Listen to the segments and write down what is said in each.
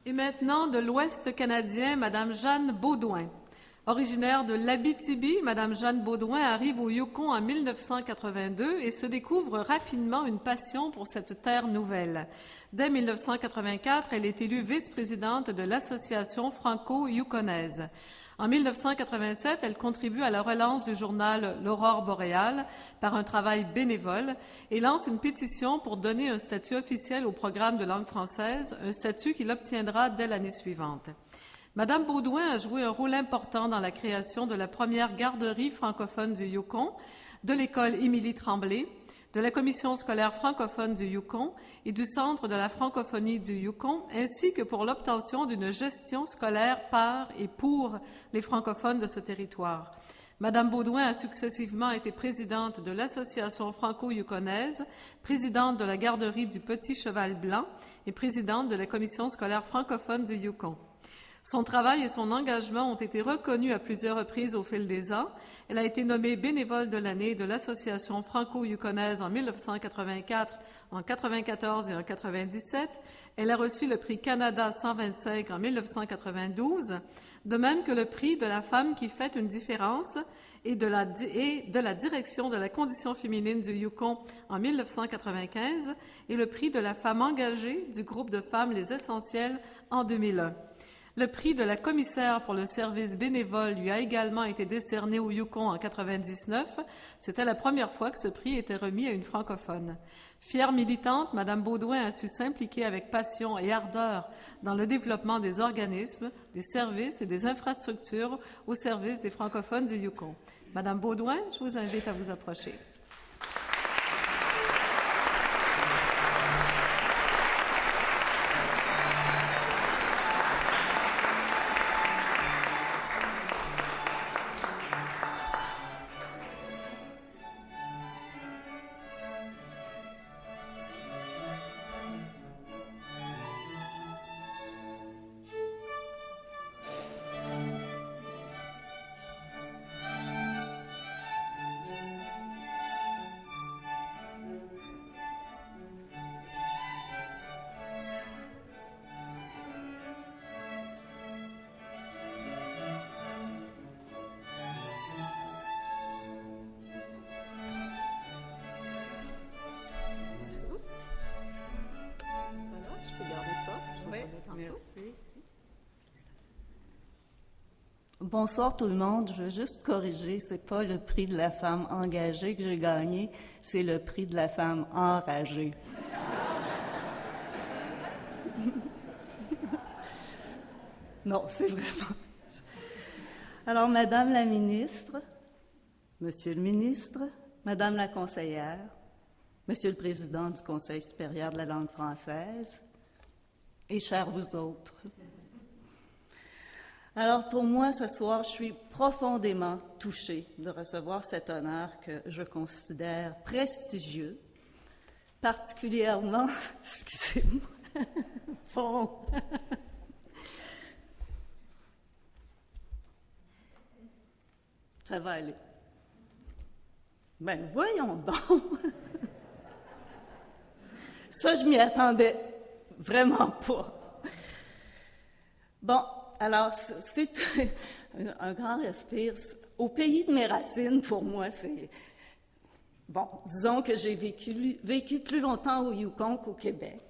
Et maintenant, de l'Ouest canadien, Madame Jeanne Baudouin. Originaire de l'Abitibi, Madame Jeanne Baudouin arrive au Yukon en 1982 et se découvre rapidement une passion pour cette terre nouvelle. Dès 1984, elle est élue vice-présidente de l'Association franco-yukonaise. En 1987, elle contribue à la relance du journal L'Aurore boréale par un travail bénévole et lance une pétition pour donner un statut officiel au programme de langue française, un statut qu'il obtiendra dès l'année suivante. Madame Baudouin a joué un rôle important dans la création de la première garderie francophone du Yukon, de l'école Émilie Tremblay, de la commission scolaire francophone du Yukon et du Centre de la francophonie du Yukon, ainsi que pour l'obtention d'une gestion scolaire par et pour les francophones de ce territoire. Madame Baudouin a successivement été présidente de l'Association franco-yukonaise, présidente de la garderie du Petit Cheval Blanc et présidente de la commission scolaire francophone du Yukon. Son travail et son engagement ont été reconnus à plusieurs reprises au fil des ans. Elle a été nommée bénévole de l'année de l'Association franco-yukonaise en 1984, en 1994 et en 1997. Elle a reçu le prix Canada 125 en 1992, de même que le prix de la femme qui fait une différence et de la direction de la condition féminine du Yukon en 1995 et le prix de la femme engagée du groupe de femmes Les Essentielles en 2001. Le prix de la commissaire pour le service bénévole lui a également été décerné au Yukon en 1999. C'était la première fois que ce prix était remis à une francophone. Fière militante, Madame Baudouin a su s'impliquer avec passion et ardeur dans le développement des organismes, des services et des infrastructures au service des francophones du Yukon. Madame Baudouin, je vous invite à vous approcher. Bonsoir tout le monde. Je veux juste corriger, c'est pas le prix de la femme engagée que j'ai gagné, c'est le prix de la femme enragée. Non, c'est vraiment... Alors, Madame la ministre, Monsieur le ministre, Madame la conseillère, Monsieur le président du Conseil supérieur de la langue française, et chers vous autres. Alors, pour moi, ce soir, je suis profondément touchée de recevoir cet honneur que je considère prestigieux, particulièrement, excusez-moi, bon. Ça va aller. Ben, voyons donc. Ça, je m'y attendais vraiment pas. Bon. Alors, c'est un grand respire. Au pays de mes racines, pour moi, c'est... Bon, disons que j'ai vécu plus longtemps au Yukon qu'au Québec.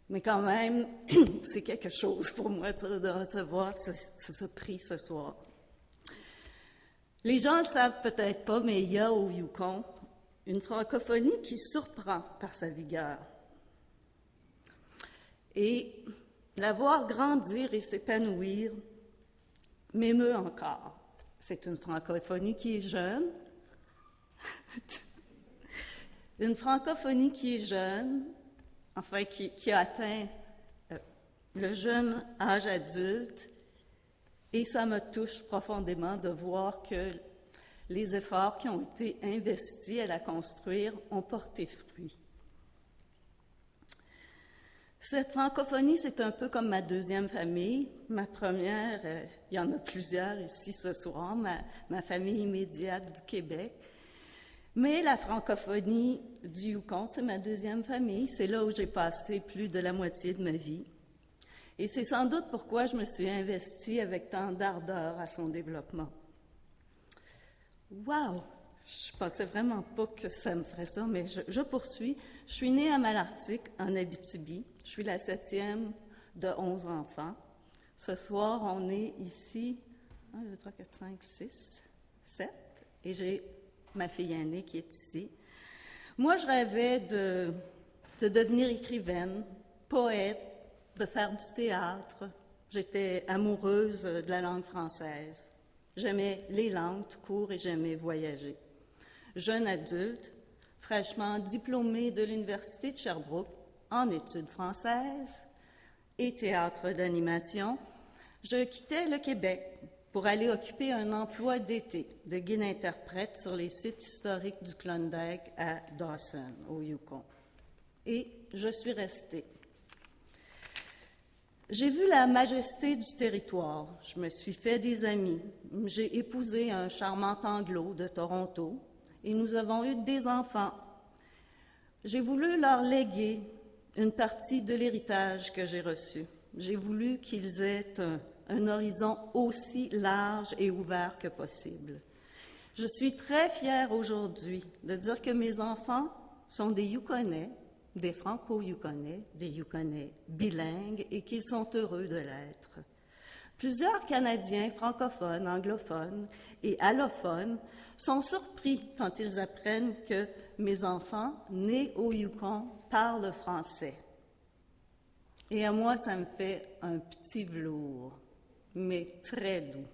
Mais quand même, c'est quelque chose pour moi de recevoir ce prix ce soir. Les gens ne le savent peut-être pas, mais il y a au Yukon une francophonie qui surprend par sa vigueur. Et... la voir grandir et s'épanouir m'émeut encore. C'est une francophonie qui est jeune. Une francophonie qui est jeune, enfin qui a atteint le jeune âge adulte. Et ça me touche profondément de voir que les efforts qui ont été investis à la construire ont porté fruit. Cette francophonie, c'est un peu comme ma deuxième famille. Ma première, il y en a plusieurs ici ce soir, ma famille immédiate du Québec. Mais la francophonie du Yukon, c'est ma deuxième famille. C'est là où j'ai passé plus de la moitié de ma vie. Et c'est sans doute pourquoi je me suis investie avec tant d'ardeur à son développement. Wow! Je pensais vraiment pas que ça me ferait ça, mais je poursuis. Je suis née à Malartic, en Abitibi. Je suis la 7e de 11 enfants. Ce soir, on est ici 1, 2, 3, 4, 5, 6, 7. Et j'ai ma fille aînée qui est ici. Moi, je rêvais de devenir écrivaine, poète, de faire du théâtre. J'étais amoureuse de la langue française. J'aimais les langues tout court et j'aimais voyager. Jeune adulte, fraîchement diplômée de l'Université de Sherbrooke en études françaises et théâtre d'animation, je quittais le Québec pour aller occuper un emploi d'été de guide-interprète sur les sites historiques du Klondike à Dawson, au Yukon. Et je suis restée. J'ai vu la majesté du territoire. Je me suis fait des amis. J'ai épousé un charmant Anglo de Toronto et nous avons eu des enfants. J'ai voulu leur léguer une partie de l'héritage que j'ai reçu. J'ai voulu qu'ils aient un horizon aussi large et ouvert que possible. Je suis très fière aujourd'hui de dire que mes enfants sont des Yukonais, des Franco-Yukonais, des Yukonais bilingues et qu'ils sont heureux de l'être. Plusieurs Canadiens francophones, anglophones et allophones sont surpris quand ils apprennent que mes enfants, nés au Yukon, parlent français. Et à moi, ça me fait un petit velours, mais très doux.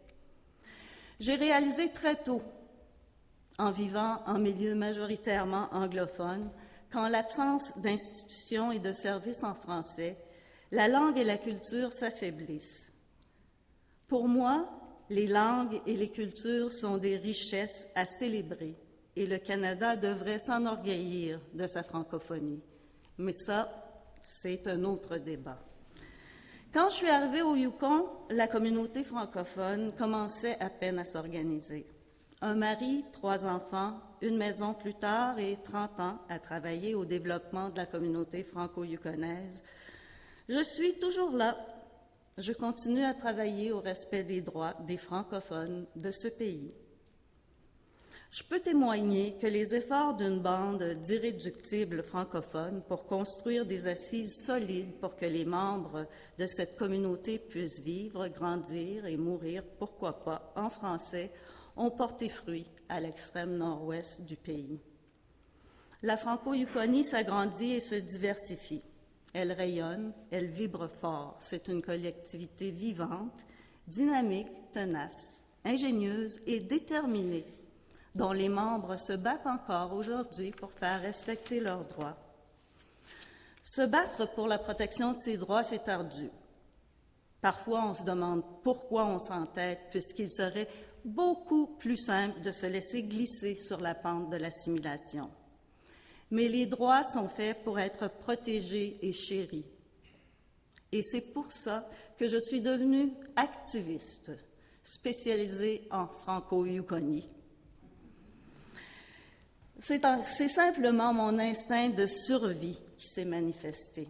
J'ai réalisé très tôt, en vivant en milieu majoritairement anglophone, qu'en l'absence d'institutions et de services en français, la langue et la culture s'affaiblissent. Pour moi, les langues et les cultures sont des richesses à célébrer et le Canada devrait s'enorgueillir de sa francophonie. Mais ça, c'est un autre débat. Quand je suis arrivée au Yukon, la communauté francophone commençait à peine à s'organiser. Un mari, 3 enfants, une maison plus tard et 30 ans à travailler au développement de la communauté franco-yukonaise. Je suis toujours là. Je continue à travailler au respect des droits des francophones de ce pays. Je peux témoigner que les efforts d'une bande d'irréductibles francophones pour construire des assises solides pour que les membres de cette communauté puissent vivre, grandir et mourir, pourquoi pas, en français, ont porté fruit à l'extrême nord-ouest du pays. La Franco-Yukonie s'agrandit et se diversifie. Elle rayonne, elle vibre fort. C'est une collectivité vivante, dynamique, tenace, ingénieuse et déterminée, dont les membres se battent encore aujourd'hui pour faire respecter leurs droits. Se battre pour la protection de ces droits, c'est ardu. Parfois, on se demande pourquoi on s'entête, puisqu'il serait beaucoup plus simple de se laisser glisser sur la pente de l'assimilation. Mais les droits sont faits pour être protégés et chéris. Et c'est pour ça que je suis devenue activiste, spécialisée en franco-yukonie. C'est simplement mon instinct de survie qui s'est manifesté.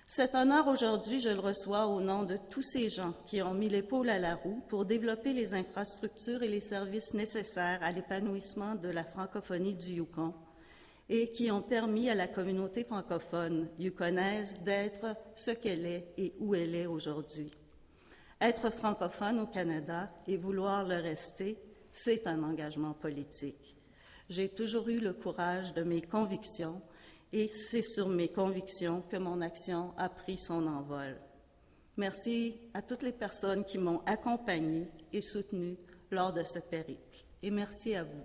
Cet honneur aujourd'hui, je le reçois au nom de tous ces gens qui ont mis l'épaule à la roue pour développer les infrastructures et les services nécessaires à l'épanouissement de la francophonie du Yukon et qui ont permis à la communauté francophone yukonaise d'être ce qu'elle est et où elle est aujourd'hui. Être francophone au Canada et vouloir le rester, c'est un engagement politique. J'ai toujours eu le courage de mes convictions et c'est sur mes convictions que mon action a pris son envol. Merci à toutes les personnes qui m'ont accompagnée et soutenue lors de ce périple. Et merci à vous.